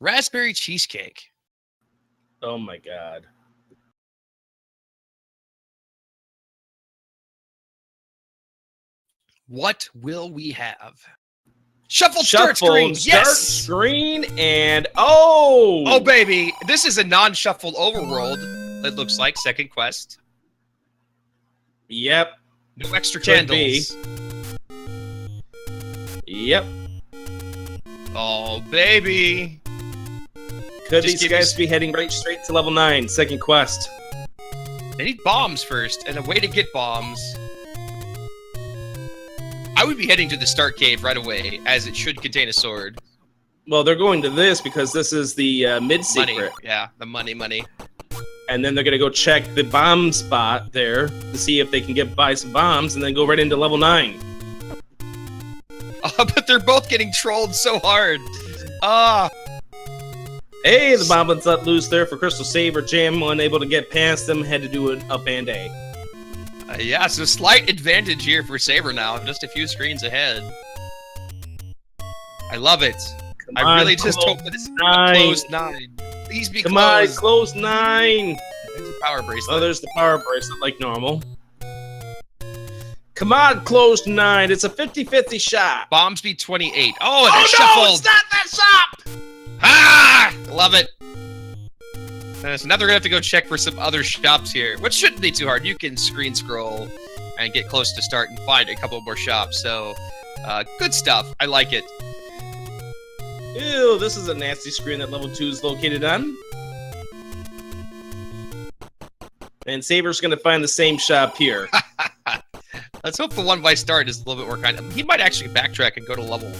Raspberry cheesecake. Oh my god. What will we have? Shuffled start screen. Start screen, and oh baby, this is a non-shuffled overworld. It looks like second quest. Yep. No extra candles. Yep. Oh baby. Could these guys be heading right straight to level 9, second quest? They need bombs first, and a way to get bombs. I would be heading to the start cave right away, as it should contain a sword. Well, they're going to this because this is the mid-secret. Yeah, the money. And then they're going to go check the bomb spot there to see if they can buy some bombs, and then go right into level 9. Oh, but they're both getting trolled so hard. Hey, the bombs let loose there for CrystalSaver. Jam unable to get past them, had to do an up and A. Yeah, so slight advantage here for Saber now, just a few screens ahead. I love it. I really just hope that it's a closed 9. Please be closed. Come on, close 9. There's a power bracelet. Oh, there's the power bracelet like normal. Come on, closed 9. It's a 50-50 shot. Bombs be 28. Oh, and shuffled. No, it's not that shop. Ah, love it. So now they're gonna have to go check for some other shops here, which shouldn't be too hard. You can screen scroll and get close to start and find a couple more shops. So, good stuff. I like it. Ew, this is a nasty screen that level 2 is located on. And Saber's gonna find the same shop here. Let's hope the one by start is a little bit more kind. He might actually backtrack and go to level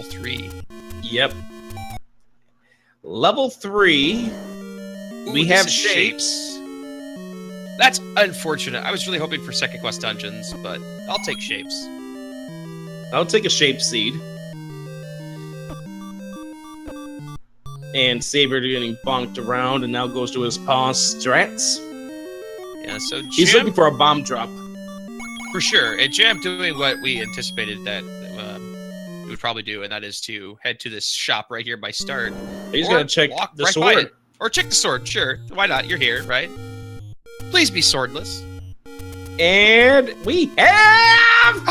3. Yep. Level 3. Ooh, we have shapes. That's unfortunate. I was really hoping for second quest dungeons, but I'll take shapes. I'll take a shape seed. And Saber getting bonked around and now goes to his paw strats. Yeah, so he's looking for a bomb drop. For sure. And Jam doing what we anticipated that he would probably do, and that is to head to this shop right here by start. He's going to check the right sword. Or check the sword, sure. Why not? You're here, right? Please be swordless. And we have...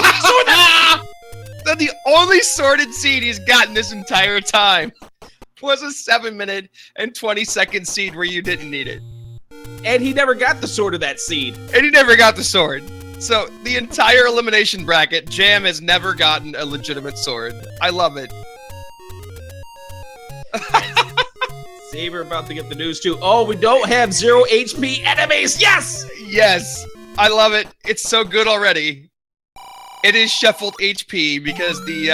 The only sworded seed he's gotten this entire time was a 7-minute and 20-second seed where you didn't need it. And he never got the sword of that seed. And he never got the sword. So, the entire elimination bracket, Jam has never gotten a legitimate sword. I love it. Saber about to get the news too. Oh, we don't have 0 HP enemies. Yes! Yes. I love it. It's so good already. It is shuffled HP because the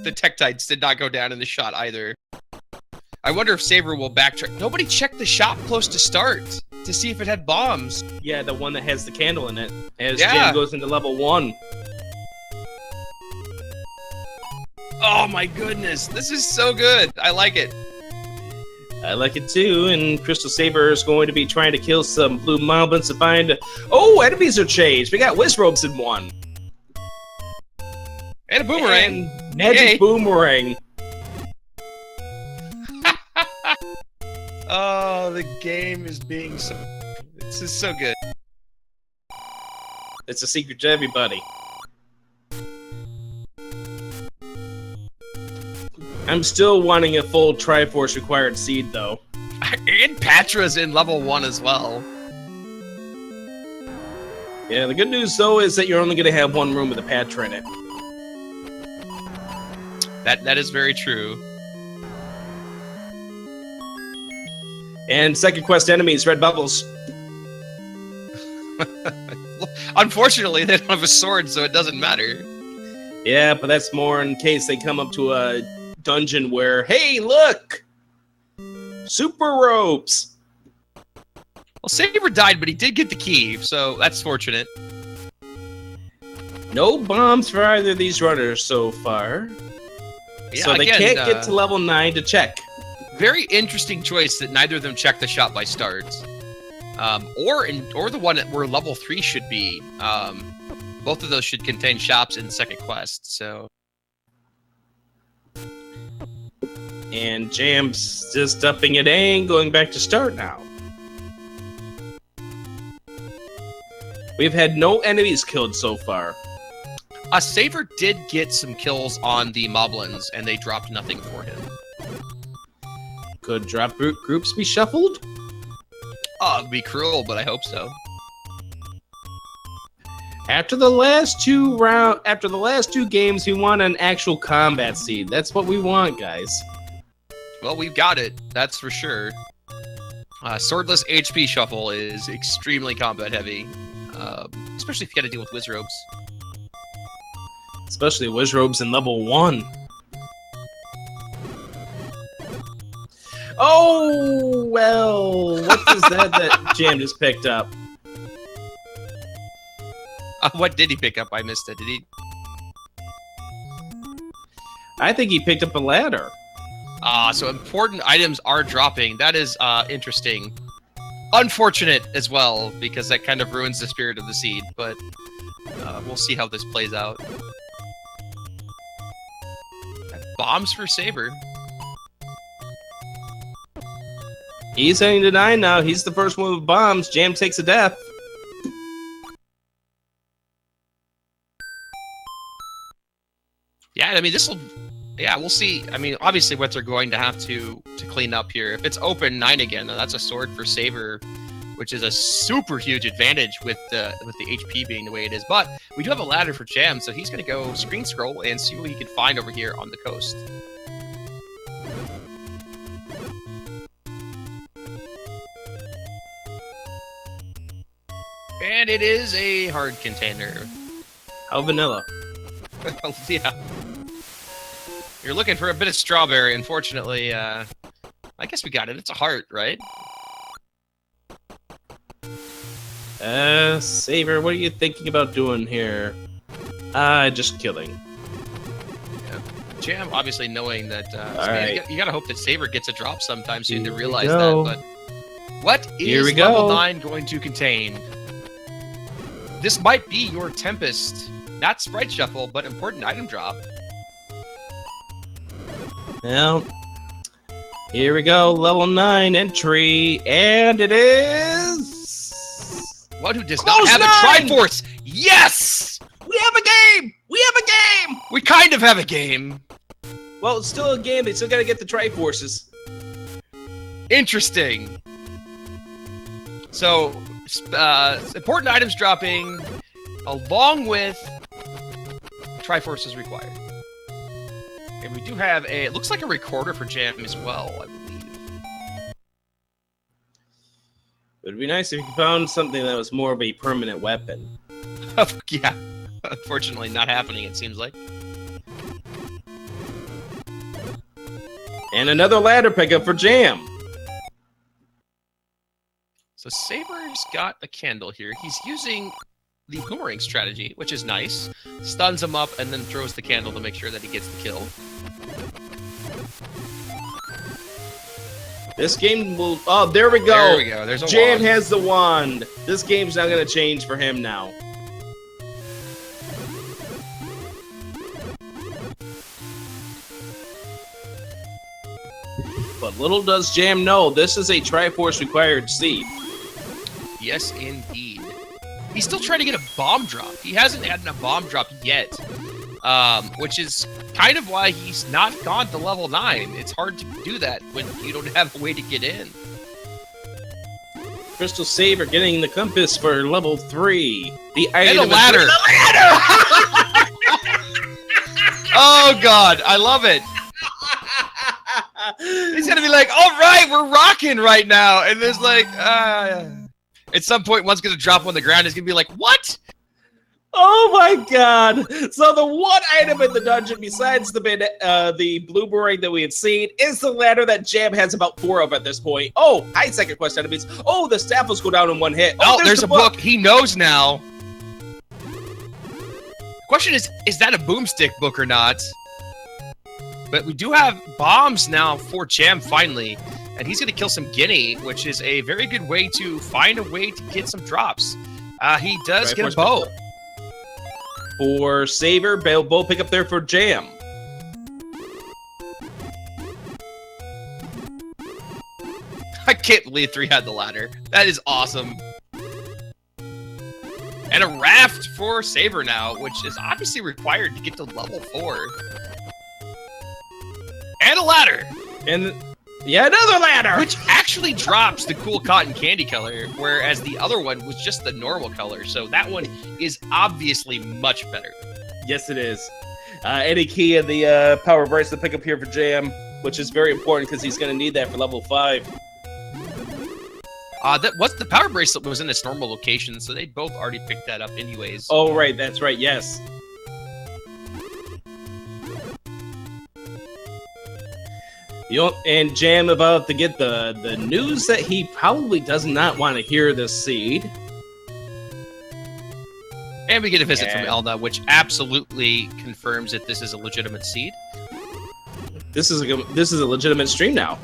Tektites did not go down in the shot either. I wonder if Saber will backtrack. Nobody checked the shop close to start to see if it had bombs. Yeah, the one that has the candle in it. As Jam goes into level 1. Oh my goodness. This is so good. I like it. I like it too, and CrystalSaver is going to be trying to kill some blue moblins to find... Oh, enemies are changed! We got Wizrobes in 1. And a boomerang. And magic boomerang. Oh, the game is being so... This is so good. It's a secret to everybody. I'm still wanting a full Triforce required seed, though. And Patra's in level 1 as well. Yeah, the good news, though, is that you're only going to have one room with a Patra in it. That is very true. And second quest enemies, red bubbles. Unfortunately, they don't have a sword, so it doesn't matter. Yeah, but that's more in case they come up to a dungeon where, hey, look! Super ropes! Well, Saber died, but he did get the key, so that's fortunate. No bombs for either of these runners so far. Yeah, so they can't get to level 9 to check. Very interesting choice that neither of them checked the shop by starts. Or the one where level 3 should be. Both of those should contain shops in second quest, so... And Jam's just upping it and going back to start now. We've had no enemies killed so far. Saver did get some kills on the Moblins, and they dropped nothing for him. Could drop groups be shuffled? It'd be cruel, but I hope so. After the last two games, we want an actual combat seed. That's what we want, guys. Well, we've got it. That's for sure. Swordless HP shuffle is extremely combat heavy, especially if you got to deal with Wizrobes. Especially Wizrobes in level 1. Oh, well, what is that Jam just picked up? What did he pick up? I missed it. Did he? I think he picked up a ladder. So important items are dropping. That is interesting. Unfortunate as well, because that kind of ruins the spirit of the seed, but we'll see how this plays out. Bombs for Saber. He's heading to 9 now. He's the first one with bombs. Jam takes a death. Yeah, I mean, this will... Yeah, we'll see. I mean, obviously what they're going to have to clean up here. If it's open 9 again, then that's a sword for Saber, which is a super huge advantage with the HP being the way it is. But we do have a ladder for Jam, so he's going to go screen scroll and see what he can find over here on the coast. And it is a hard container. How vanilla. Well, yeah. You're looking for a bit of strawberry. Unfortunately, I guess we got it. It's a heart, right? Saver, what are you thinking about doing here? Just killing. Yeah. Jam, obviously knowing that, right. you gotta hope that Saver gets a drop sometime soon to realize go. that, but what is level 9 going to contain? This might be your Tempest. Not Sprite Shuffle, but important item drop. Well, here we go, level 9 entry, and it is... One who does not have a Triforce! Yes! We have a game! We have a game! We kind of have a game. Well, it's still a game, they still gotta get the Triforces. Interesting. So, important items dropping, along with Triforces required. And we do have it looks like a recorder for Jam as well, I believe. It would be nice if you found something that was more of a permanent weapon. Yeah, unfortunately not happening, it seems like. And another ladder pickup for Jam. So Saber's got a candle here. He's using the boomerang strategy, which is nice. Stuns him up and then throws the candle to make sure that he gets the kill. This game will... Oh, there we go. There we go. There's a Jam wand. has the wand. This game's not going to change for him now. But little does Jam know, this is a Triforce required seed. Yes, indeed. He's still trying to get a bomb drop. He hasn't had a bomb drop yet, which is kind of why he's not gone to level 9. It's hard to do that when you don't have a way to get in. CrystalSaver getting the compass for level 3. The And item a ladder. The ladder! Oh, God. I love it. He's going to be like, all right, we're rocking right now. And there's like, at some point, one's going to drop on the ground. He's going to be like, what? Oh my god! So the one item in the dungeon besides the blue boomerang that we had seen is the ladder that Jam has about 4 of at this point. Oh, high second quest enemies. Oh, the staffles go down in 1 hit. Oh, there's a book. He knows now. Question is that a boomstick book or not? But we do have bombs now for Jam finally. And he's going to kill some Guinea, which is a very good way to find a way to get some drops. He does get a bow. For Saver, bow pick up there for Jam. I can't believe 3 had the ladder. That is awesome. And a raft for Saber now, which is obviously required to get to level 4. And a ladder! And yeah, another ladder! Which actually drops the cool cotton candy color, whereas the other one was just the normal color. So that one is obviously much better. Yes, it is. Any key in the power bracelet pick up here for Jam, which is very important because he's going to need that for level 5. The power bracelet was in its normal location, so they both already picked that up anyways. Oh, right. That's right. Yes. And Jam about to get the news that he probably does not want to hear this seed. And we get a visit from Elna, which absolutely confirms that this is a legitimate seed. This is a legitimate stream now.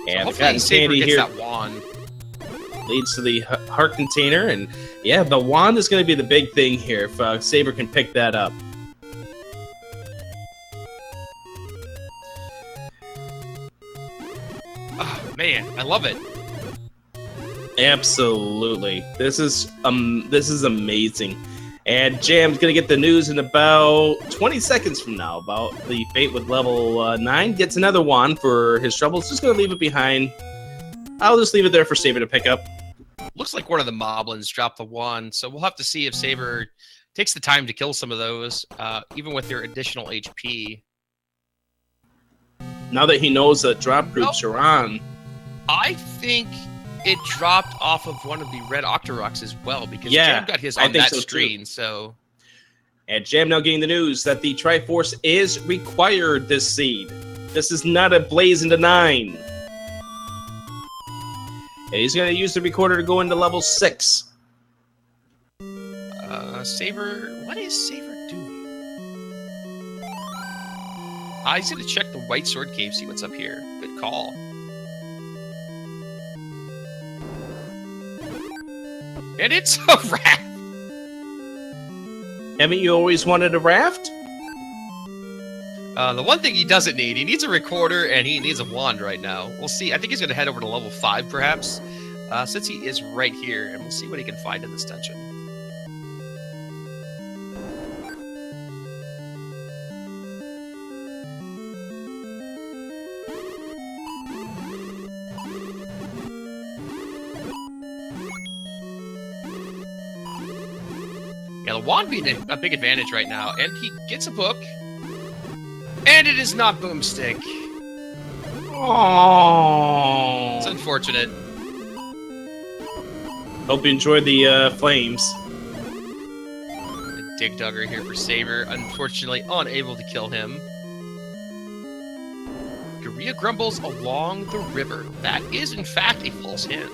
And the cotton candy here that wand leads to the heart container, and yeah, the wand is going to be the big thing here if Saber can pick that up. Oh man, I love it. Absolutely, this is amazing. And Jam's gonna get the news in about 20 seconds from now about the fate with level 9. Gets another wand for his troubles. Just gonna leave it behind. I'll just leave it there for Saber to pick up. Looks like one of the moblins dropped the wand, so we'll have to see if Saber takes the time to kill some of those, even with their additional HP. Now that he knows that drop groups are on. I think it dropped off of one of the red Octoroks as well, because Jam got his on that screen, so... And Jam now getting the news that the Triforce is required this seed. This is not a blaze into 9. And he's going to use the recorder to go into level 6. Saber... What is Saber doing? He's going to check the White Sword Cave, see what's up here. Good call. And it's a raft! Haven't you always wanted a raft? The one thing he doesn't need, he needs a recorder and he needs a wand right now. We'll see. I think he's going to head over to level 5, perhaps, since he is right here, and we'll see what he can find in this dungeon. Yeah, the wand being a big advantage right now, and he gets a book, and it is not Boomstick. Oh, it's unfortunate. Hope you enjoyed the flames. The Dig Dugger here for Saber, unfortunately unable to kill him. Korea grumbles along the river. That is, in fact, a false hint.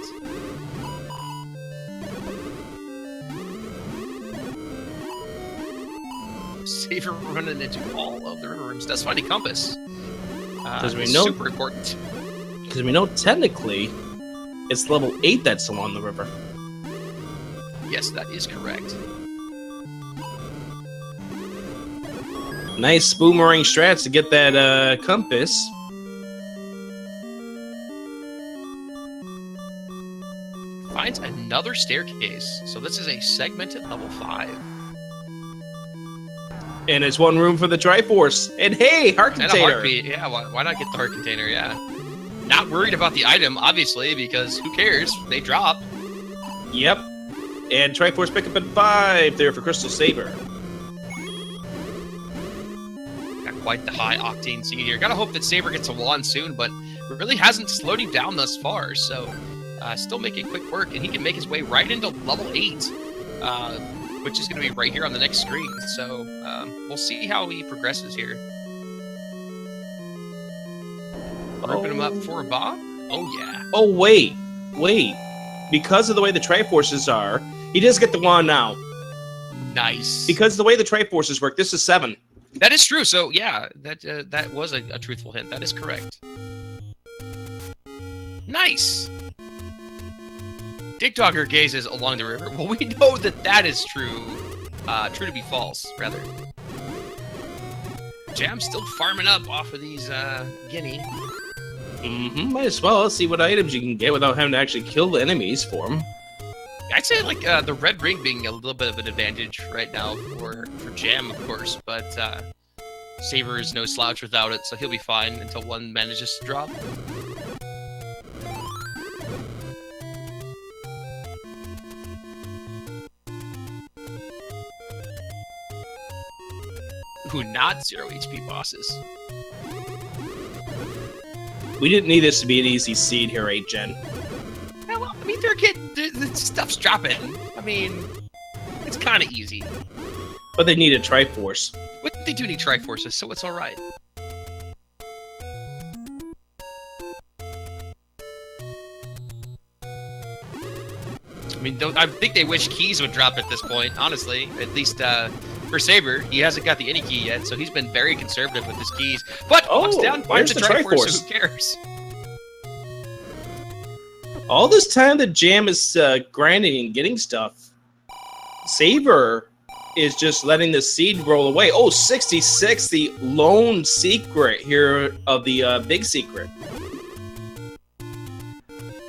Saber running into all of the river rooms. Does find a compass. Because we know super important. Because we know technically it's level 8 that's along the river. Yes, that is correct. Nice boomerang strats to get that compass. Finds another staircase. So this is a segmented level 5. And it's one room for the Triforce. And hey, heart container. And a heartbeat. Yeah, why not get the heart container? Yeah. Not worried about the item, obviously, because who cares? They drop. Yep. And Triforce pick up at 5 there for CrystalSaver. Got quite the high octane seed here. Gotta hope that Saber gets a wand soon, but it really hasn't slowed him down thus far. So, still making quick work, and he can make his way right into level 8. Which is going to be right here on the next screen. So we'll see how he progresses here. Open him up for a bomb? Oh, yeah. Oh, wait. Because of the way the Triforces are, he does get the wand now. Nice. Because the way the Triforces work, this is 7. That is true. So, yeah, that was a truthful hint. That is correct. Nice. Dig Dogger gazes along the river. Well, we know that that is true. True to be false, rather. Jam's still farming up off of these guinea. Might as well see what items you can get without having to actually kill the enemies for them. I'd say like the red ring being a little bit of an advantage right now for Jam, of course, but Saver is no slouch without it, so he'll be fine until one manages to drop. Ooh, not 0 HP bosses. We didn't need this to be an easy seed here, 8-Gen. Yeah, well, I mean, the stuff's dropping. I mean, it's kind of easy. But they need a Triforce. But they do need Triforces, so it's alright. I mean, I think they wish keys would drop at this point, honestly. At least for Saber, he hasn't got the any key yet, so he's been very conservative with his keys. But walks down, finds the Triforce, so who cares? All this time the Jam is grinding and getting stuff, Saber is just letting the seed roll away. Oh, 66, the lone secret here of the big secret.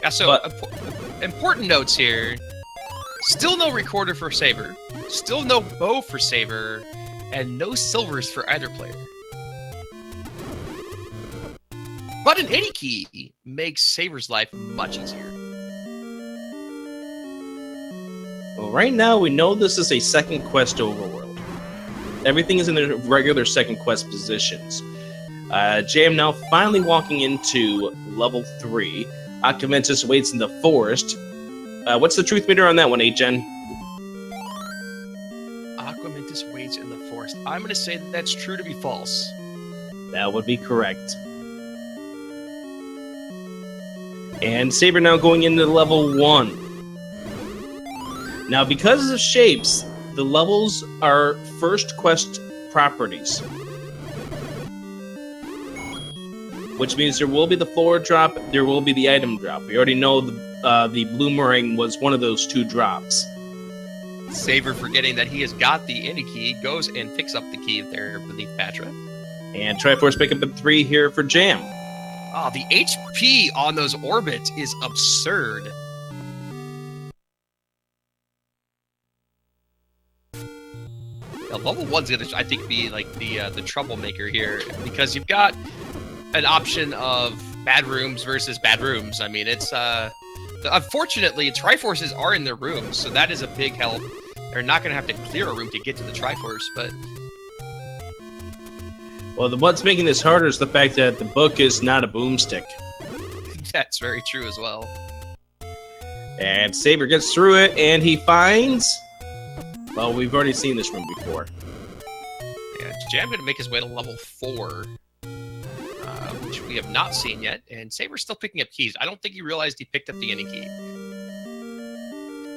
Yeah, so important notes here. Still no recorder for Saber. Still no bow for Saber. And no silvers for either player. But an 80 key makes Saber's life much easier. Well, right now we know this is a second quest overworld. Everything is in their regular second quest positions. Jam now finally walking into level 3. Octaventus waits in the forest. What's the truth meter on that one, 8-Gen? Aquamentus waits in the forest. I'm going to say that that's true to be false. That would be correct. And Saber now going into level 1. Now, because of shapes, the levels are first quest properties. Which means there will be the floor drop, there will be the item drop. We already know the Bloomerang was one of those 2 drops. Saber, forgetting that he has got the indie key, goes and picks up the key there beneath Patra. And Triforce pick up a 3 here for Jam. Oh, the HP on those orbits is absurd. Now, level 1's gonna, I think, be like the troublemaker here, because you've got an option of bad rooms versus bad rooms. I mean, it's unfortunately Triforces are in their rooms, so that is a big help. They're not gonna have to clear a room to get to the Triforce, but well, what's making this harder is the fact that the book is not a boomstick. That's very true as well. And Saber gets through it, and he finds... Well, we've already seen this room before. Yeah, Jam gonna make his way to level 4. Which we have not seen yet, and Saber's still picking up keys. I don't think he realized he picked up the any key.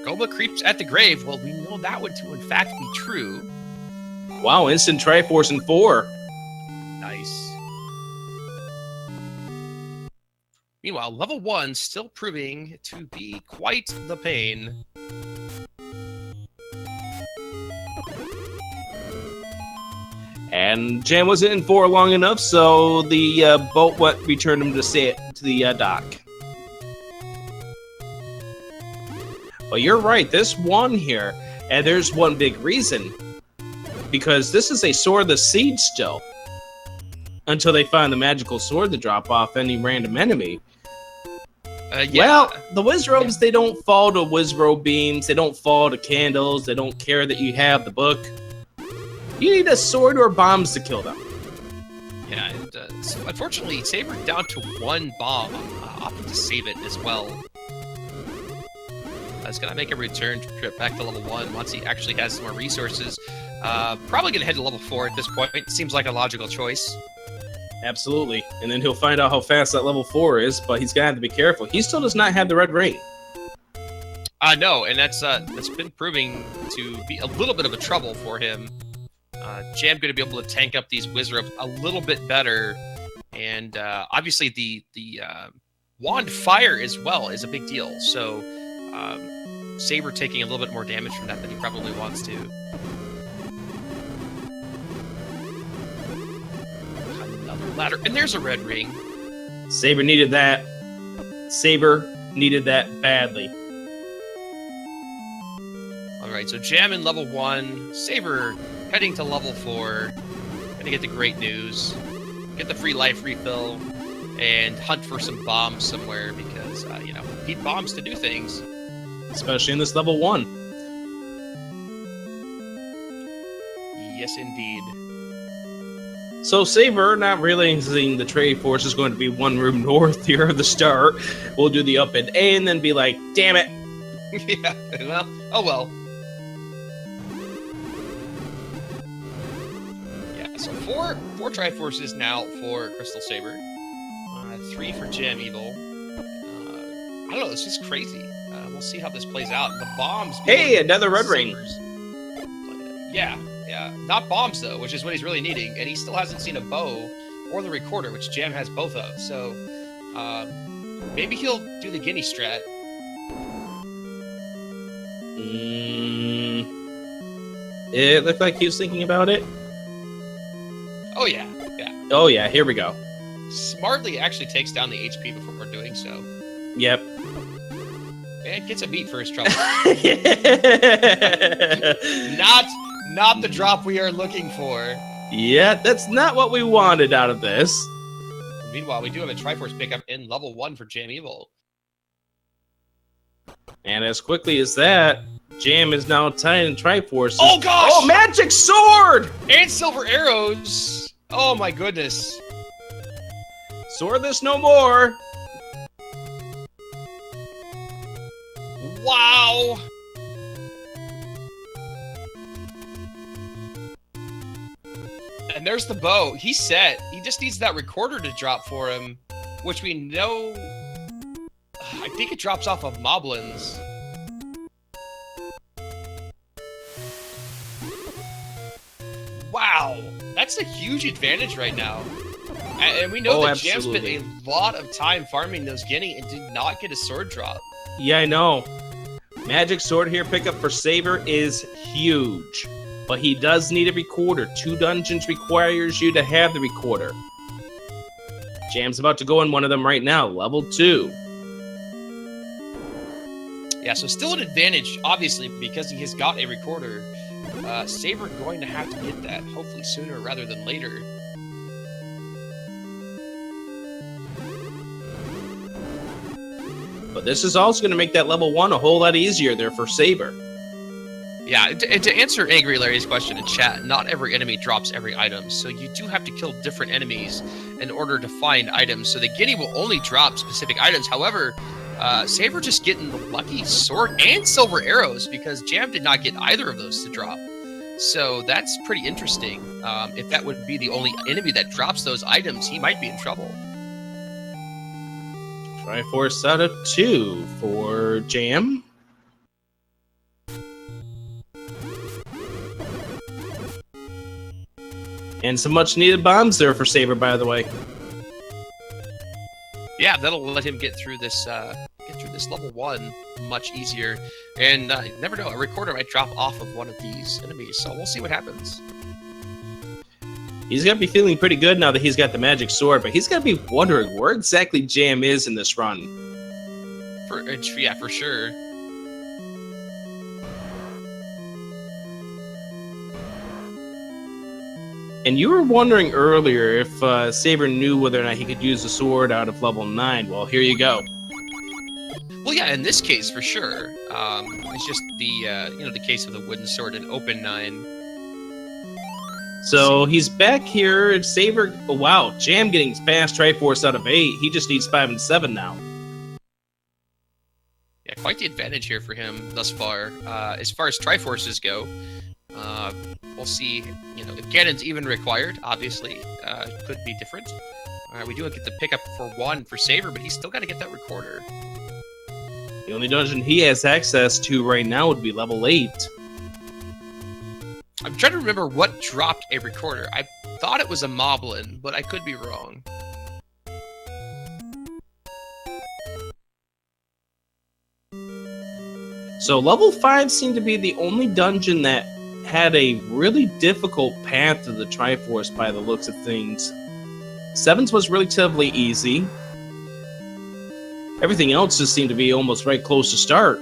Goba creeps at the grave. Well, we know that one to in fact be true. Wow, instant Triforce in 4. Nice. Meanwhile, level 1 still proving to be quite the pain. And Jam wasn't in 4 long enough, so the boat returned him to the dock. Well, you're right. This one here, and there's one big reason. Because this is a Swordless Seed still. Until they find the magical sword to drop off any random enemy. Yeah. Well, the Wizrobes, they don't fall to Wizrobe beams. They don't fall to candles. They don't care that you have the book. You need a sword or bombs to kill them. Yeah, and unfortunately, Saber down to 1 bomb. Opting to save it as well. That's going to make a return trip back to level 1 once he actually has some more resources. Probably going to head to level 4 at this point. Seems like a logical choice. Absolutely. And then he'll find out how fast that level 4 is, but he's going to have to be careful. He still does not have the red ring. No, and that's been proving to be a little bit of a trouble for him. Jam going to be able to tank up these Wizrobes a little bit better. And obviously the Wand Fire as well is a big deal. So Saber taking a little bit more damage from that than he probably wants to. ladder, and there's a red ring. Saber needed that. Saber needed that badly. All right, so Jam in level 1, Saber heading to level 4. Gonna get the great news. Get the free life refill, and hunt for some bombs somewhere because, you know, need bombs to do things. Especially in this level 1. Yes, indeed. So Saber, not realizing the trade force is going to be one room north here at the start, will do the up and A and then be like, damn it. Yeah, well, oh well. Yeah, so four Triforces now for CrystalSaver. 3 for JamEvil. I don't know, it's just crazy. We'll see how this plays out. The bombs... Hey, another red ring. Yeah. Yeah, not bombs though, which is what he's really needing, and he still hasn't seen a bow or the recorder, which Jam has both of. So maybe he'll do the guinea strat. It looked like he was thinking about it. Oh yeah, yeah. Oh yeah, here we go. Smartly actually takes down the HP before doing so. Yep. And gets a beat for his trouble. Not the drop we are looking for. Yeah, that's not what we wanted out of this. Meanwhile, we do have a Triforce pickup in level 1 for JamEvil. And as quickly as that, Jam is now tied in Triforce. Oh gosh! Oh, magic sword! And silver arrows! Oh my goodness. Swordless no more. Wow! And there's the bow. He's set. He just needs that recorder to drop for him, which we know... I think it drops off of Moblins. Wow! That's a huge advantage right now. And we know that Jam spent a lot of time farming those guinea and did not get a sword drop. Yeah, I know. Magic sword here pickup for Saber is huge. But he does need a recorder. 2 dungeons requires you to have the recorder. Jam's about to go in one of them right now, level 2. Yeah, so still an advantage, obviously, because he has got a recorder. Saber going to have to get that, hopefully sooner rather than later. But this is also going to make that level 1 a whole lot easier there for Saber. Yeah, and to answer Angry Larry's question in chat, not every enemy drops every item, so you do have to kill different enemies in order to find items. So the guinea will only drop specific items. However, Saber just getting the lucky sword and silver arrows because Jam did not get either of those to drop. So that's pretty interesting. If that would be the only enemy that drops those items, he might be in trouble. Triforce out of 2 for Jam. And some much needed bombs there for Saber, by the way. Yeah, that'll let him get through this level 1 much easier. And you never know, a recorder might drop off of one of these enemies, so we'll see what happens. He's got to be feeling pretty good now that he's got the magic sword, but he's got to be wondering where exactly Jam is in this run. Yeah, for sure. And you were wondering earlier if Saber knew whether or not he could use the sword out of level 9. Well, here you go. Well, yeah, in this case, for sure. It's just the the case of the wooden sword in Open 9. So he's back here. Saber, oh, wow, Jam getting fast Triforce out of 8. He just needs 5 and 7 now. Yeah, quite the advantage here for him thus far. As far as Triforces go, we'll see. If Ganon's even required, obviously, could be different. We do get the pickup for 1 for Saber, but he's still got to get that recorder. The only dungeon he has access to right now would be level 8. I'm trying to remember what dropped a recorder. I thought it was a Moblin, but I could be wrong. So level 5 seemed to be the only dungeon that had a really difficult path to the Triforce by the looks of things. 7's was relatively easy. Everything else just seemed to be almost right close to start.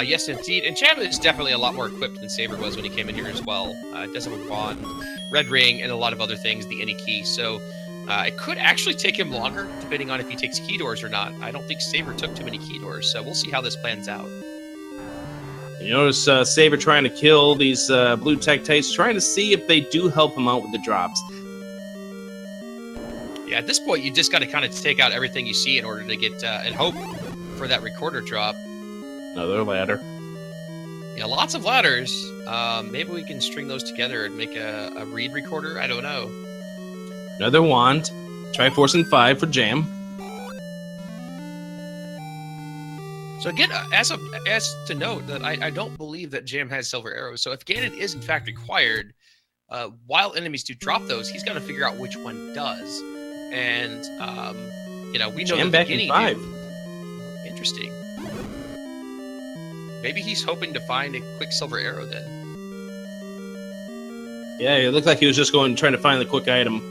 Yes, indeed. And Jam is definitely a lot more equipped than Saber was when he came in here as well. Does have a wand, red ring, and a lot of other things, the any key. So it could actually take him longer, depending on if he takes key doors or not. I don't think Saber took too many key doors, so we'll see how this plans out. You notice Saber trying to kill these blue Tektites, trying to see if they do help him out with the drops. Yeah, at this point, you just got to kind of take out everything you see in order to get and hope for that recorder drop. Another ladder. Yeah, lots of ladders. Maybe we can string those together and make a reed recorder. I don't know. Another wand. Triforce and 5 for Jam. So again, as to note that I don't believe that Jam has silver arrows. So if Ganon is in fact required, while enemies do drop those, he's got to figure out which one does. And we know Jam that back in 5. Interesting. Maybe he's hoping to find a quick silver arrow then. Yeah, it looked like he was just trying to find the quick item.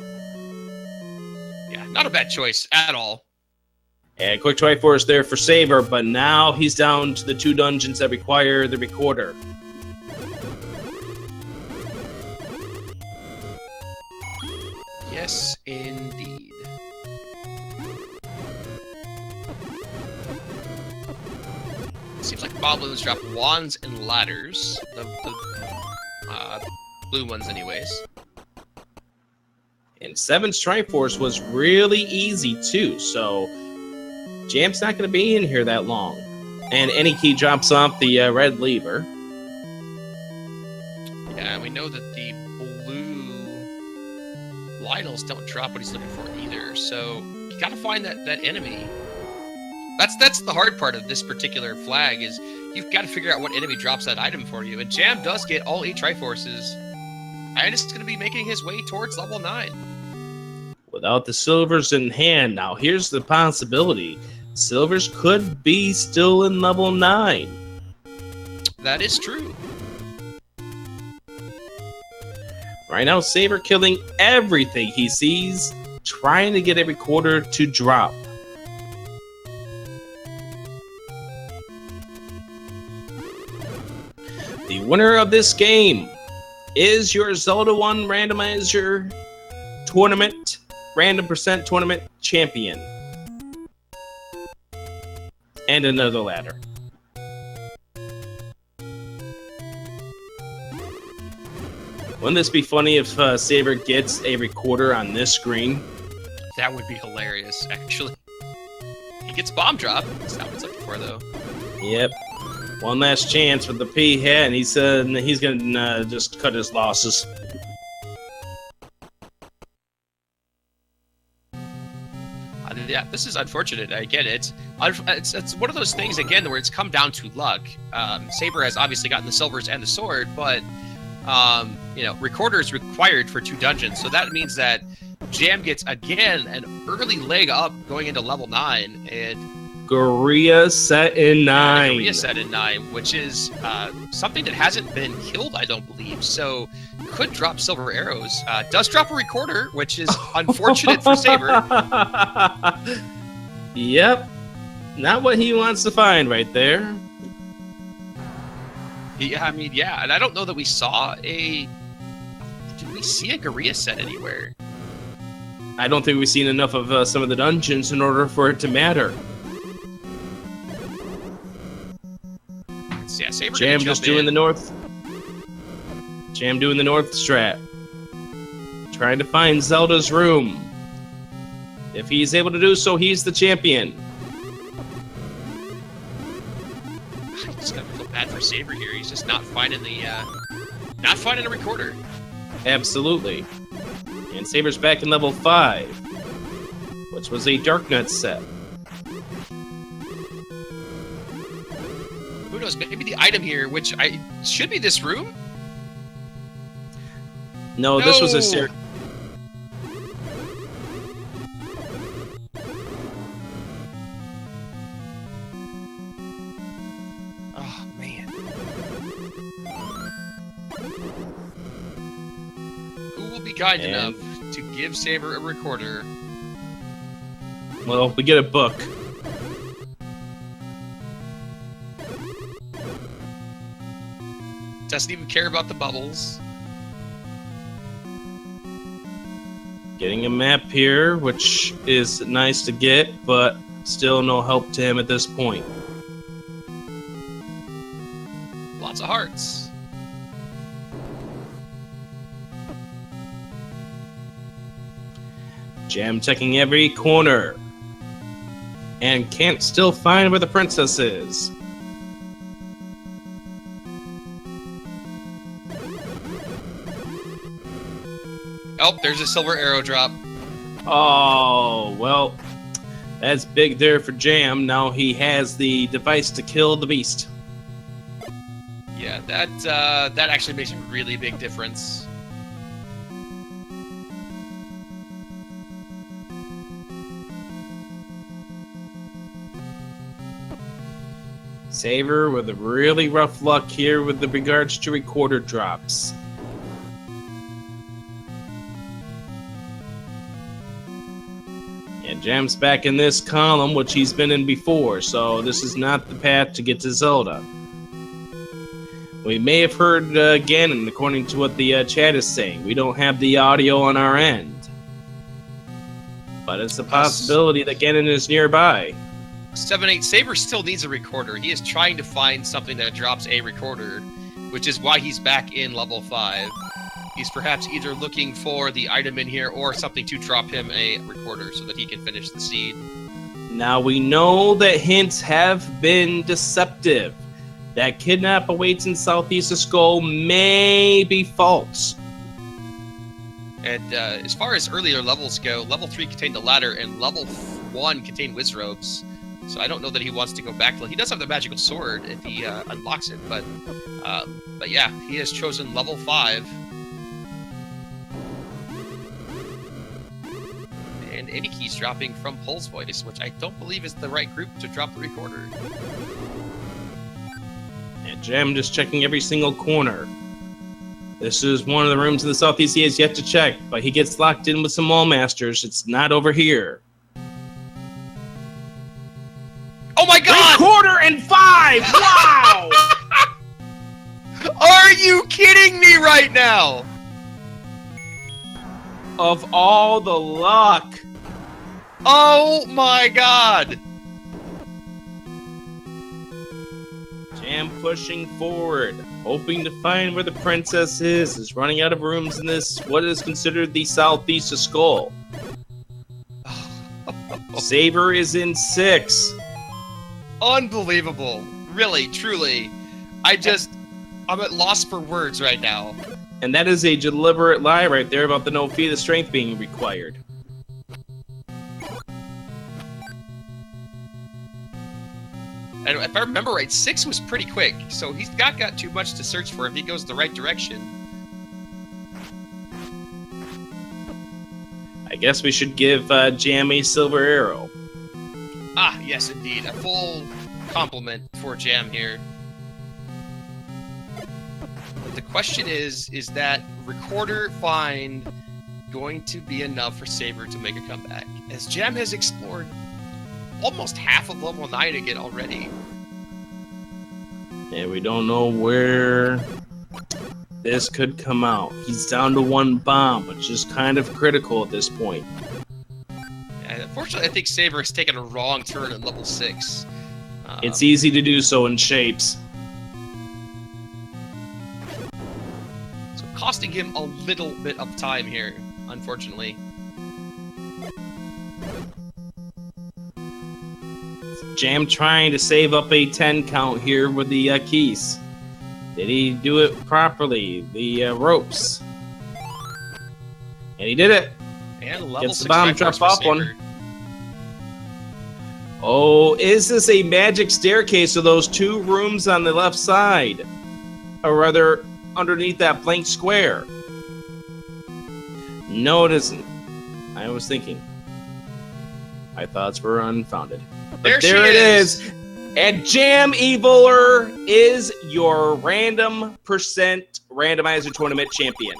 Yeah, not a bad choice at all. And quick Triforce there for Saber, but now he's down to the 2 dungeons that require the recorder. Yes, indeed. Seems like Boblins drop wands and ladders. The blue ones anyways. And 7's Triforce was really easy too, so Jam's not going to be in here that long. And any key drops off the red lever. Yeah, and we know that the blue Lionels don't drop what he's looking for either, so you gotta find that enemy. That's the hard part of this particular flag, is you've got to figure out what enemy drops that item for you. And Jam does get all 8 Triforces, and it's going to be making his way towards level 9. Without the silvers in hand, now here's the possibility. Silvers could be still in level 9. That is true. Right now, Saber killing everything he sees, trying to get every quarter to drop. The winner of this game is your Zelda 1 Randomizer Tournament, Random Percent Tournament champion. And another ladder. Wouldn't this be funny if Saber gets a recorder on this screen? That would be hilarious, actually. He gets bomb drop. That's not what he's looking for, though. Yep. One last chance with the P hit, and he said he's going to just cut his losses. Yeah, this is unfortunate. I get it. It's one of those things, again, where it's come down to luck. Saber has obviously gotten the silvers and the sword, but, recorder is required for 2 dungeons, so that means that Jam gets, again, an early leg up going into level 9, and Gorilla set in 9. Gorilla set in 9, which is something that hasn't been killed, I don't believe. So could drop silver arrows. Does drop a recorder, which is unfortunate for Saber. Yep. Not what he wants to find right there. Yeah, I mean, yeah. And I don't know that we saw a... Did we see a Gorilla set anywhere? I don't think we've seen enough of some of the dungeons in order for it to matter. Yeah, Saber Jam just doing the north. Jam doing the north strat. Trying to find Zelda's room. If he's able to do so, he's the champion. I just gotta feel bad for Saber here. He's just not finding a recorder. Absolutely. And Saber's back in level 5, which was a Darknut set. Who knows? Maybe the item here, which should be this room? No, this was a series. Oh, man. Who will be kind enough to give Saber a recorder. Well, we get a book. Doesn't even care about the bubbles. Getting a map here, which is nice to get, but still no help to him at this point. Lots of hearts. Jam checking every corner. And can't still find where the princess is. Oh, there's a silver arrow drop. Oh, well, that's big there for Jam. Now he has the device to kill the beast. Yeah, that actually makes a really big difference. Saver with a really rough luck here with regards to recorder drops. And Jam's back in this column, which he's been in before, so this is not the path to get to Zelda. We may have heard Ganon, according to what the chat is saying. We don't have the audio on our end. But it's a possibility that Ganon is nearby. 7-8 Saber still needs a recorder. He is trying to find something that drops a recorder, which is why he's back in level 5. He's perhaps either looking for the item in here or something to drop him a recorder so that he can finish the seed. Now we know that hints have been deceptive. That kidnap awaits in Southeast of Skull may be false. And as far as earlier levels go, level 3 contained the ladder and level 1 contained Wizrobes. So I don't know that he wants to go back. He does have the magical sword if he unlocks it, but yeah, he has chosen level 5. And any keys dropping from Pole's Voice, which I don't believe is the right group to drop the recorder. And Jam just checking every single corner. This is one of the rooms in the Southeast he has yet to check, but he gets locked in with some Mall Masters. It's not over here. Oh my god! Recorder and 5! Wow! Are you kidding me right now? Of all the luck. Oh my god! Jam pushing forward, hoping to find where the princess is running out of rooms in this, what is considered the Southeast of Skull. Saber is in 6. Unbelievable. Really, truly. I'm at loss for words right now. And that is a deliberate lie right there about the no feat of strength being required. And if I remember right, 6 was pretty quick, so he's got too much to search for if he goes the right direction. I guess we should give Jam a silver arrow. Ah, yes, indeed. A full compliment for Jam here. But the question is that recorder find going to be enough for Saber to make a comeback? As Jam has explored almost half of level 9 again already. And we don't know where this could come out. He's down to 1 bomb, which is kind of critical at this point. And unfortunately, I think Saber has taken a wrong turn at level 6. It's easy to do so in shapes. So costing him a little bit of time here, unfortunately. Jam trying to save up a 10 count here with the keys. Did he do it properly? The ropes. And he did it. And level Gets 6 the bomb drop off one. Oh, is this a magic staircase to those 2 rooms on the left side? Or rather, underneath that blank square? No, it isn't. I was thinking. My thoughts were unfounded. But there it is. And JamEviler is your random % randomizer tournament champion.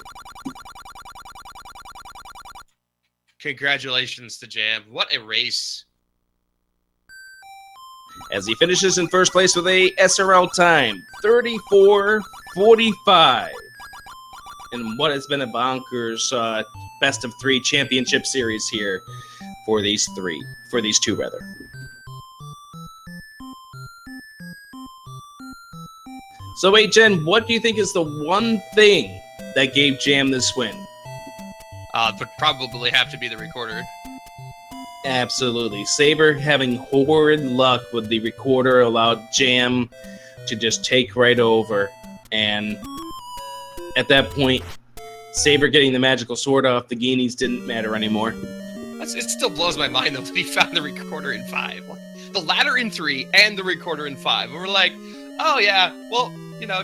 Congratulations to Jam. What a race. As he finishes in first place with a SRL time, 34:45. And what has been a bonkers best of 3 championship series here for these two rather. So wait, Jen, what do you think is the one thing that gave Jam this win? Would probably have to be the recorder. Absolutely. Saber having horrid luck with the recorder allowed Jam to just take right over. And at that point, Saber getting the magical sword off the Guineas didn't matter anymore. It still blows my mind though that he found the recorder in 5. The ladder in 3 and the recorder in 5. And we're like, oh yeah, well,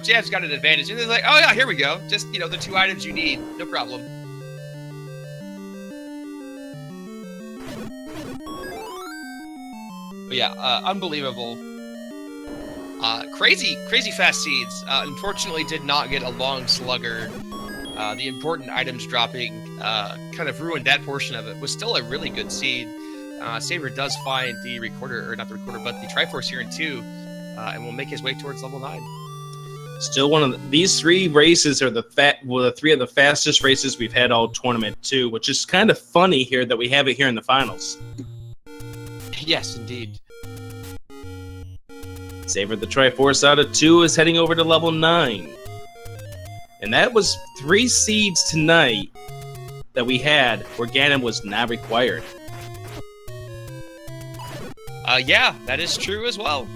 Jam's got an advantage. And they're like, oh yeah, here we go. Just, the 2 items you need. No problem. But yeah, unbelievable. Crazy fast seeds. Unfortunately did not get a long slugger. The important items dropping kind of ruined that portion of it. Was still a really good seed. Saber does find the recorder, or not the recorder, but the Triforce here in 2, and will make his way towards level 9. Still one of these 3 races are the 3 of the fastest races we've had all tournament too, which is kind of funny here that we have it here in the finals. Yes, indeed. Saber the Triforce out of 2 is heading over to level 9. And that was 3 seeds tonight that we had where Ganon was not required. Yeah, that is true as well.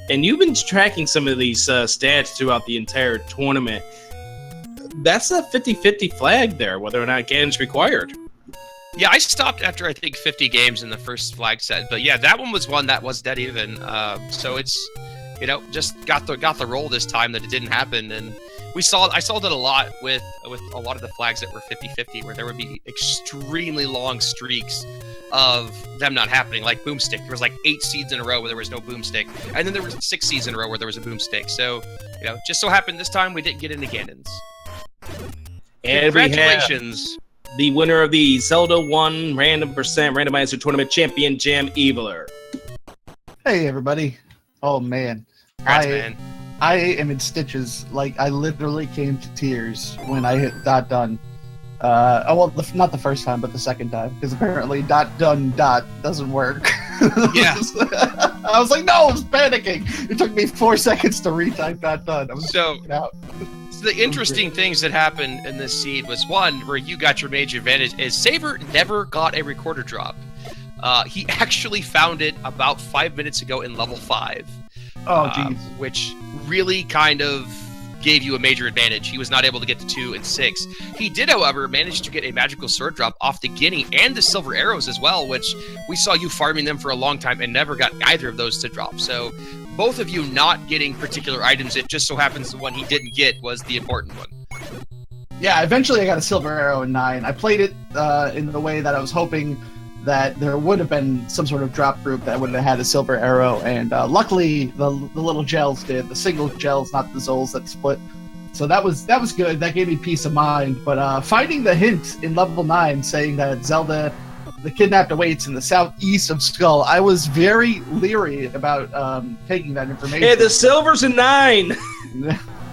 And you've been tracking some of these stats throughout the entire tournament. That's a 50-50 flag there, whether or not Ganon's required. Yeah, I stopped after, I think, 50 games in the first flag set. But yeah, that one was one that was dead even. So it's, just got the roll this time that it didn't happen. And I saw that a lot with a lot of the flags that were 50-50, where there would be extremely long streaks of them not happening, like Boomstick. There was like 8 seeds in a row where there was no Boomstick, and then there was 6 seeds in a row where there was a Boomstick. So, just so happened this time we didn't get into Ganon's. And congratulations. The winner of the Zelda 1 Randomizer Tournament champion, JamEvil. Hey, everybody. Oh, man. Congrats, man. I am in stitches. Like, I literally came to tears when I hit dot done. Not the first time, but the second time. Because apparently dot done dot doesn't work. Yeah. I was like, no, I was panicking. It took me 4 seconds to retype dot done. I was freaking out. So the interesting things that happened in this seed was, one, where you got your major advantage, is Saber never got a recorder drop. He actually found it about 5 minutes ago in level 5. Oh, geez. Which really kind of gave you a major advantage. He was not able to get to 2 and 6. He did, however, manage to get a magical sword drop off the Guinea and the silver arrows as well, which we saw you farming them for a long time and never got either of those to drop. So both of you not getting particular items, it just so happens the one he didn't get was the important one. Yeah, eventually I got a silver arrow in 9. I played it in the way that I was hoping that there would have been some sort of drop group that would have had a silver arrow, and luckily the little gels did, the single gels, not the Zols that split. So that was good. That gave me peace of mind. But finding the hint in level 9 saying that Zelda, the kidnapped awaits in the southeast of Skull, I was very leery about taking that information. Hey, the silver's in 9!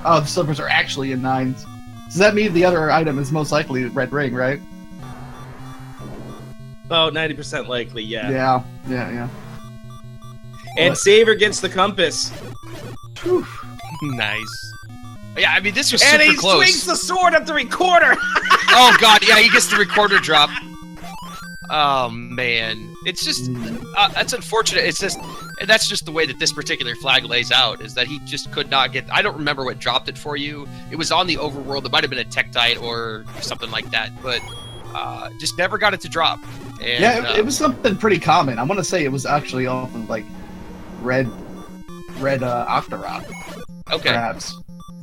Oh, the silvers are actually in 9s. Does that mean the other item is most likely Red Ring, right? About 90% likely, yeah. Yeah. And Saber gets the compass. Whew. Nice. Yeah, I mean, this was and super he close. swings the sword at the recorder! Oh, God, yeah, he gets the recorder drop. Oh, man. It's just, that's unfortunate. It's just, that's just the way that this particular flag lays out, is that he just could not get, I don't remember what dropped it for you. It was on the overworld. It might have been a Tektite or something like that, but just never got it to drop. And, yeah, it was something pretty common. I want to say it was actually off of, like, red Octorok. Okay. Perhaps.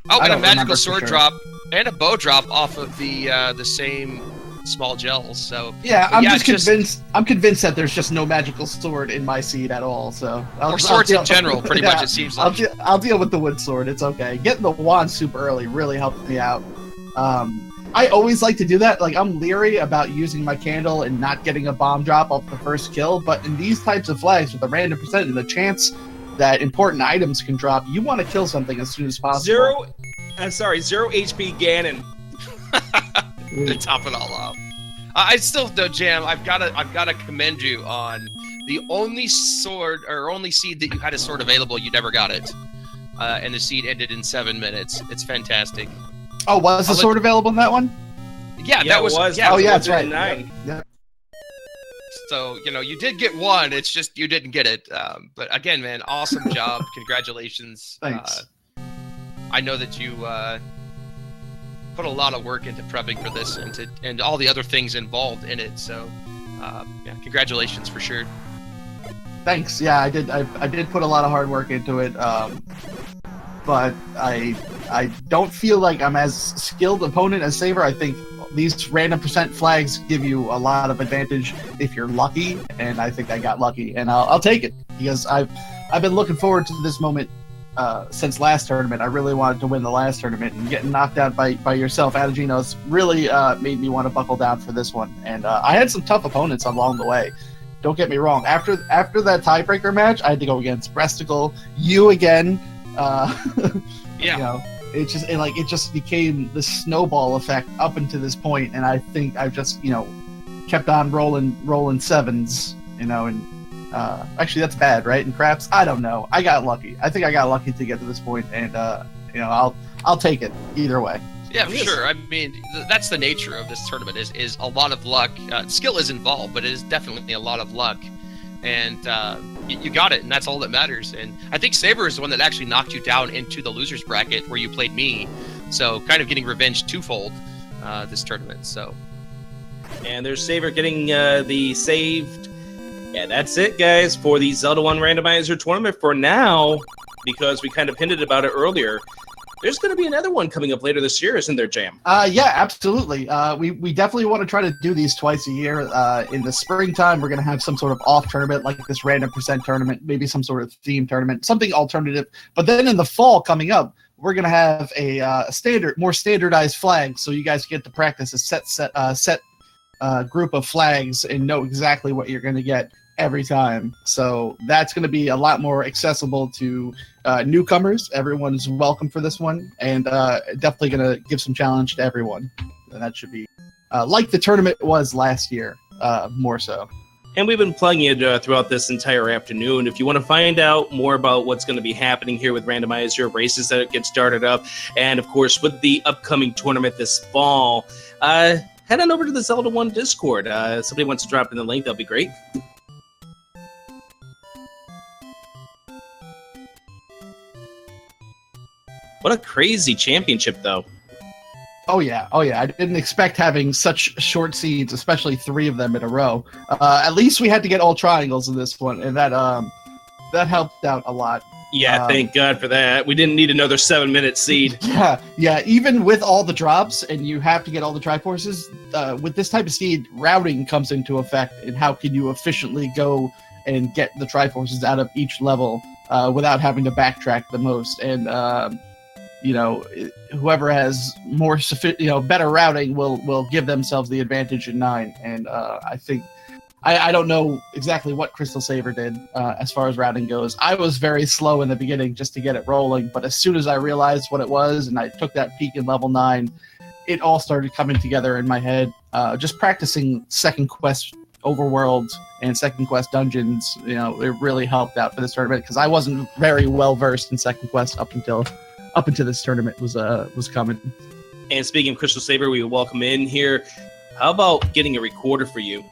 Oh, and a magical sword drop and a bow drop off of the same small gels. So yeah, I'm convinced. I'm convinced that there's just no magical sword in my seed at all. So or swords in general, pretty much. It seems like I'll deal with the wood sword. It's okay. Getting the wand super early really helped me out. I always like to do that. Like, I'm leery about using my candle and not getting a bomb drop off the first kill, but in these types of flags with a random percent and the chance that important items can drop, you want to kill something as soon as possible. 0 HP Ganon. To top it all off. I still, though, Jam, I've gotta commend you on the only sword or only seed that you had a sword available. You never got it, and the seed ended in 7 minutes. It's fantastic. Oh, was the sword available in that one? Yeah, that was. Yeah, oh, yeah, that's right. 9. Yeah. So, you did get one. It's just you didn't get it. But again, man, awesome job. Congratulations. Thanks. I know that you put a lot of work into prepping for this and all the other things involved in it. So, yeah, congratulations for sure. Thanks. Yeah, I did. I did put a lot of hard work into it. But I don't feel like I'm as skilled opponent as Saver. I think these random percent flags give you a lot of advantage if you're lucky, and I think I got lucky, and I'll take it because I've been looking forward to this moment since last tournament. I really wanted to win the last tournament, and getting knocked out by yourself, Adaginos, really made me want to buckle down for this one. And I had some tough opponents along the way. Don't get me wrong. After that tiebreaker match, I had to go against Bresticle, you again. Yeah. It just became the snowball effect up until this point, and I think I've just kept on rolling sevens, and actually that's bad, right? In craps, I don't know. I got lucky. I think I got lucky to get to this point, and I'll take it either way. Yeah, for sure. I mean, that's the nature of this tournament is a lot of luck. Skill is involved, but it is definitely a lot of luck. And you got it, and that's all that matters. And I think Saber is the one that actually knocked you down into the losers bracket where you played me. So kind of getting revenge twofold this tournament. So, and there's Saber getting the saved. Yeah, that's it, guys, for the Zelda 1 Randomizer tournament for now, because we kind of hinted about it earlier. There's going to be another one coming up later this year, isn't there, Jam? Yeah, absolutely. We definitely want to try to do these twice a year. In the springtime, we're going to have some sort of off tournament, like this random percent tournament, maybe some sort of theme tournament, something alternative. But then in the fall coming up, we're going to have a more standardized flag, so you guys get to practice a set group of flags and know exactly what you're going to get every time. So that's going to be a lot more accessible to newcomers. Everyone's welcome for this one, and definitely going to give some challenge to everyone. And that should be like the tournament was last year, more so. And we've been plugging it throughout this entire afternoon. If you want to find out more about what's going to be happening here with Randomizer, races that get started up, and of course with the upcoming tournament this fall, head on over to the Zelda 1 Discord. Somebody wants to drop in the link, that'll be great. What a crazy championship, though. Oh yeah. I didn't expect having such short seeds, especially 3 of them in a row. At least we had to get all triangles in this one, and that helped out a lot. Yeah, thank God for that. We didn't need another 7-minute seed. Yeah. Even with all the drops, and you have to get all the Triforces, with this type of seed, routing comes into effect, and how can you efficiently go and get the Triforces out of each level without having to backtrack the most. And whoever has more better routing will give themselves the advantage in 9. And I think I don't know exactly what CrystalSaver did as far as routing goes. I was very slow in the beginning just to get it rolling, but as soon as I realized what it was and I took that peek in level 9, it all started coming together in my head. Just practicing second quest overworlds and second quest dungeons, it really helped out for this tournament, because I wasn't very well versed in second quest up until this tournament was coming. And speaking of CrystalSaver, we welcome in here. How about getting a recorder for you?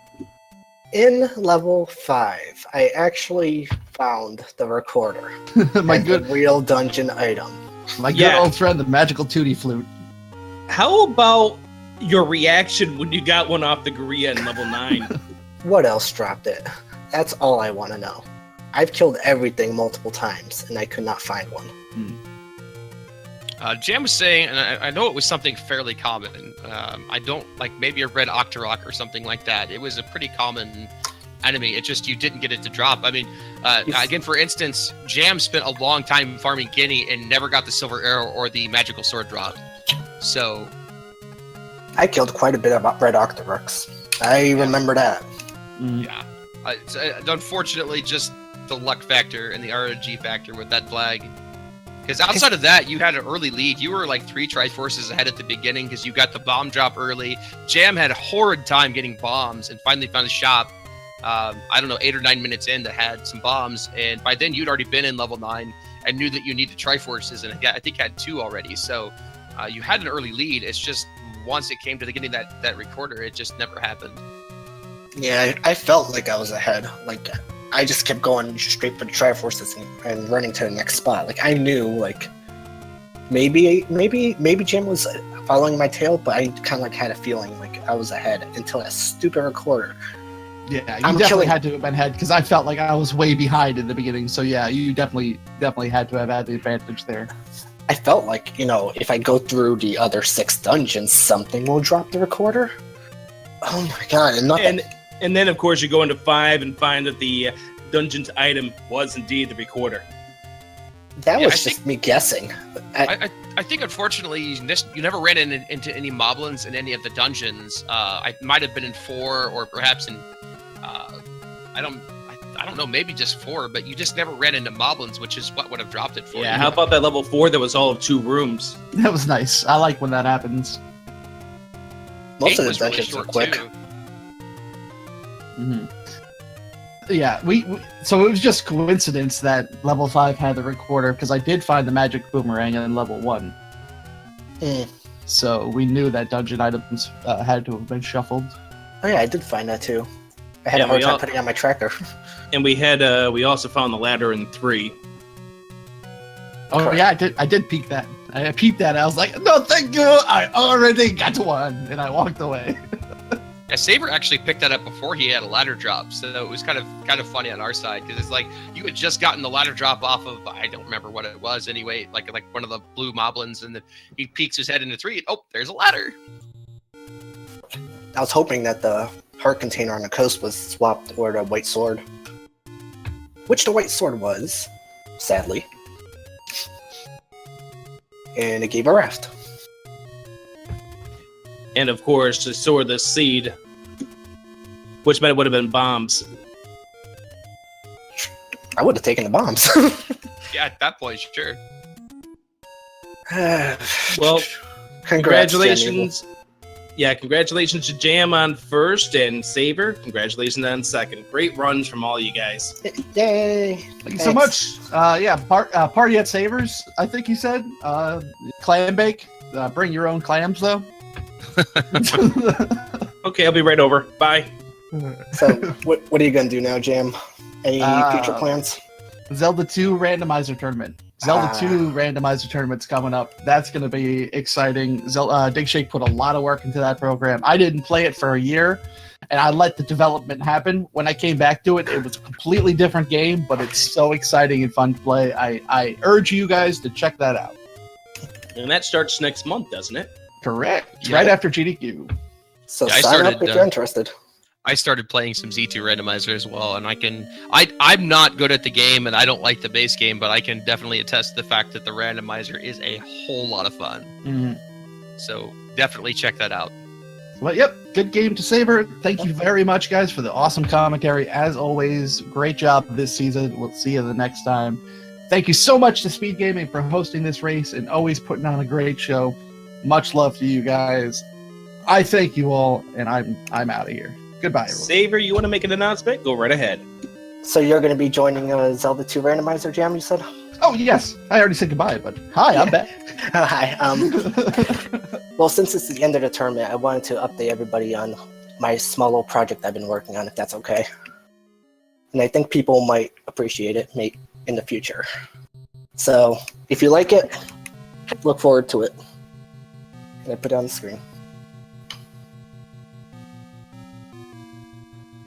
In level 5, I actually found the recorder. The real dungeon item. My good old friend, the magical tutti flute. How about your reaction when you got one off the Guria in level 9? What else dropped it? That's all I want to know. I've killed everything multiple times, and I could not find one. Jam was saying, and I know it was something fairly common. I don't maybe a red Octorok or something like that. It was a pretty common enemy. It just you didn't get it to drop. I mean, again, for instance, Jam spent a long time farming Guinea and never got the silver arrow or the magical sword drop. So I killed quite a bit of Red Octorux. I remember that. Yeah. It's, unfortunately, just the luck factor and the RNG factor with that flag. Because outside of that, you had an early lead. You were like 3 Triforces ahead at the beginning because you got the bomb drop early. Jam had a horrid time getting bombs and finally found a shop, I don't know, 8 or 9 minutes in that had some bombs. And by then, you'd already been in level 9 and knew that you needed Triforces, and I think had 2 already. So you had an early lead. It's just once it came to getting that recorder, it just never happened. Yeah, I felt like I was ahead. Like, I just kept going straight for the Triforces and running to the next spot. Like, I knew, like, maybe Jim was following my tail, but I kind of like had a feeling like I was ahead until that stupid recorder. Yeah, you definitely had to have been ahead because I felt like I was way behind in the beginning. So yeah, you definitely had to have had the advantage there. I felt like, if I go through the other 6 dungeons, something will drop the recorder. Oh my god, and nothing. And then, of course, you go into 5 and find that the dungeon's item was indeed the recorder. That was just me guessing. I think, unfortunately, you never ran into any moblins in any of the dungeons. I might have been in 4 or perhaps in, I don't know, maybe just 4, but you just never ran into moblins, which is what would have dropped it for you. Yeah, how about that level 4 that was all of 2 rooms? That was nice. I like when that happens. Most of the was really dungeons were short, quick. too. Mm-hmm. Yeah, so it was just coincidence that level 5 had the recorder because I did find the magic boomerang in level 1. So we knew that dungeon items had to have been shuffled. Oh yeah, I did find that too. I had a hard time putting on my tracker. And we also found the ladder in 3. Oh correct. Yeah, I did peek that. I peeped that. I was like, no, thank you. I already got one, and I walked away. Yeah, Saber actually picked that up before he had a ladder drop, so it was kind of funny on our side because it's like you had just gotten the ladder drop off of, I don't remember what it was anyway, like one of the blue moblins, and then he peeks his head into 3. Oh, there's a ladder. I was hoping that the heart container on the coast was swapped or the white sword, which the white sword was, sadly, and it gave a raft. And of course, to store the seed, which meant it would have been bombs. I would have taken the bombs. Yeah, at that point, sure. Well, congratulations. JamEvil. Yeah, congratulations to Jam on first and Saver. Congratulations on second. Great runs from all you guys. Yay! Thank you so much. Party at Savers, I think you said. Clam bake. Bring your own clams, though. Okay, I'll be right over. Bye. So, what are you gonna do now, Jam? Any future plans? Zelda 2 randomizer tournament. Zelda 2 randomizer tournament's coming up. That's going to be exciting. Dig Shake put a lot of work into that program. I didn't play it for a year, and I let the development happen. When I came back to it, it was a completely different game, but it's so exciting and fun to play. I urge you guys to check that out. And that starts next month, doesn't it? Correct. Yeah. Right after GDQ. So Yeah, sign up if you're interested. I started playing some Z2 randomizer as well, and I'm not good at the game, and I don't like the base game, but I can definitely attest to the fact that the randomizer is a whole lot of fun. Mm-hmm. So definitely check that out. Well, yep, good game to Saber. Thank you very much, guys, for the awesome commentary. As always, great job this season. We'll see you the next time. Thank you so much to Speed Gaming for hosting this race and always putting on a great show. Much love to you guys. I thank you all, and I'm out of here. Goodbye, everyone. Saver, you want to make an announcement? Go right ahead. So you're going to be joining Zelda 2 randomizer, Jam, you said? Oh, yes. I already said goodbye, but hi, I'm back. Hi. Well, since it's the end of the tournament, I wanted to update everybody on my small little project I've been working on, if that's okay. And I think people might appreciate it in the future. So if you like it, look forward to it. And I put it on the screen.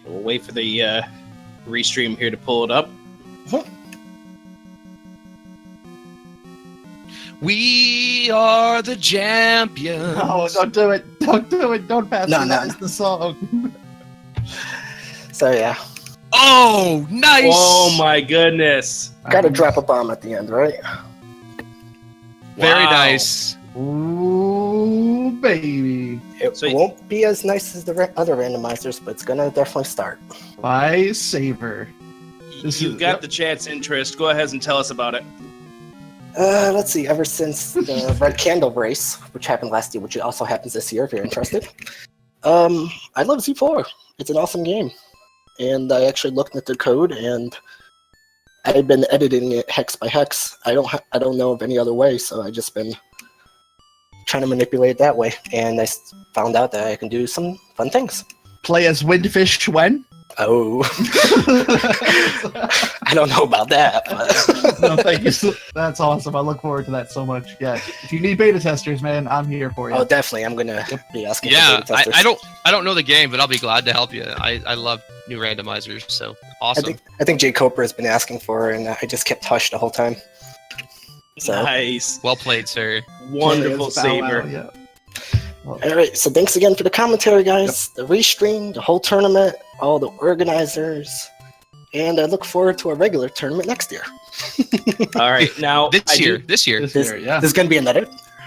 We'll wait for the restream here to pull it up. We are the champions. No, don't do it. Don't do it. Don't pass the song. So, yeah. Oh, nice. Oh, my goodness. Gotta drop a bomb at the end, right? Very Wow. nice. Ooh. Oh, baby. It So- won't be as nice as the other randomizers, but it's gonna definitely start. By Saver. You've got the chat's interest. Go ahead and tell us about it. Let's see. Ever since the Red Candle race, which happened last year, which also happens this year, if you're interested, I love Z4. It's an awesome game, and I actually looked at the code, and I've been editing it hex by hex. I don't know of any other way, so I just been trying to manipulate it that way, and I found out that I can do some fun things. Play as Windfish when? Oh, I don't know about that, but No, thank you. That's awesome. I look forward to that so much. Yeah, if you need beta testers, man, I'm here for you. oh, definitely, I'm gonna be asking. Yeah, for beta I testers. don't know the game, but I'll be glad to help you. I love new randomizers, so awesome. I think Jay Coper has been asking for her, and I just kept hush the whole time. So, Nice. Well played, sir. Wonderful Bow wow, Saver. yeah. all right. So thanks again for the commentary, guys. The restream, the whole tournament, all the organizers, and I look forward to a regular tournament next year. All right. Now, This year. This This, year, yeah. There's gonna be another.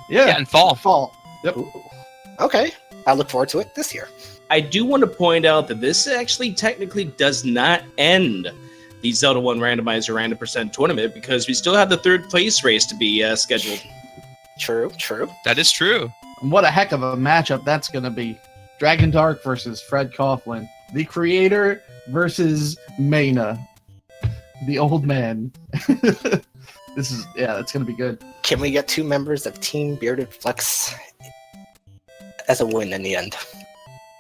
Yeah, in fall. Fall. Yep. Okay, I look forward to it this year. I do want to point out that this actually technically does not end the Zelda 1 Randomizer Random Percent Tournament because we still have the third place race to be scheduled. True. That is true. And what a heck of a matchup that's going to be. Dragon Dark versus Fred Coughlin. The creator versus Maina. The old man. That's going to be good. Can we get 2 members of Team Bearded Flex as a win in the end?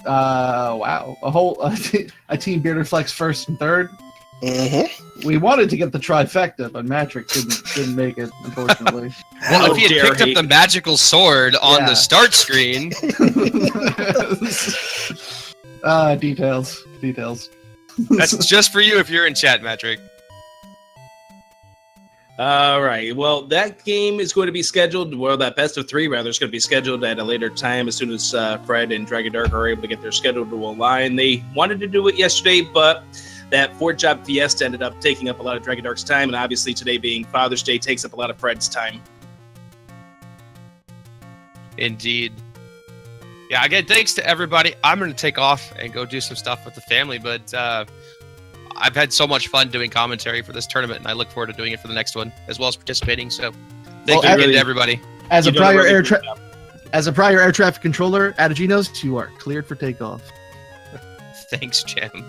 Wow. A Team Bearded Flex first and third. Mm-hmm. We wanted to get the trifecta, but Matrick didn't make it, unfortunately. Well, How if he had dare picked up he. the magical sword on Yeah. the start screen, Details. that's just for you if you're in chat, Metric. All right. Well, that game is going to be scheduled. Well, that best of 3 rather is going to be scheduled at a later time as soon as Fred and Dragon Dark are able to get their schedule to align. They wanted to do it yesterday, but that 4-job fiesta ended up taking up a lot of Dragon Dark's time, and obviously today being Father's Day takes up a lot of Fred's time. Indeed. Yeah, again, thanks to everybody. I'm going to take off and go do some stuff with the family, but I've had so much fun doing commentary for this tournament, and I look forward to doing it for the next one, as well as participating. So thank you again to everybody. As a You've done prior really air good job. as a prior air traffic controller, Adaginos, you are cleared for takeoff. Thanks, Jam.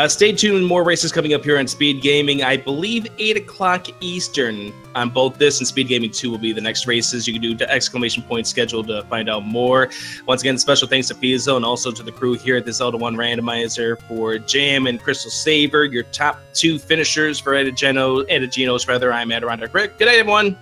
Stay tuned. More races coming up here on Speed Gaming. I believe 8 o'clock Eastern on both this and Speed Gaming 2 will be the next races. You can do the ! schedule to find out more. Once again, special thanks to Pizzo and also to the crew here at the Zelda 1 Randomizer for Jam and CrystalSaver, your top 2 finishers for Edigenos. I'm Adirondack Rick. Good night, everyone.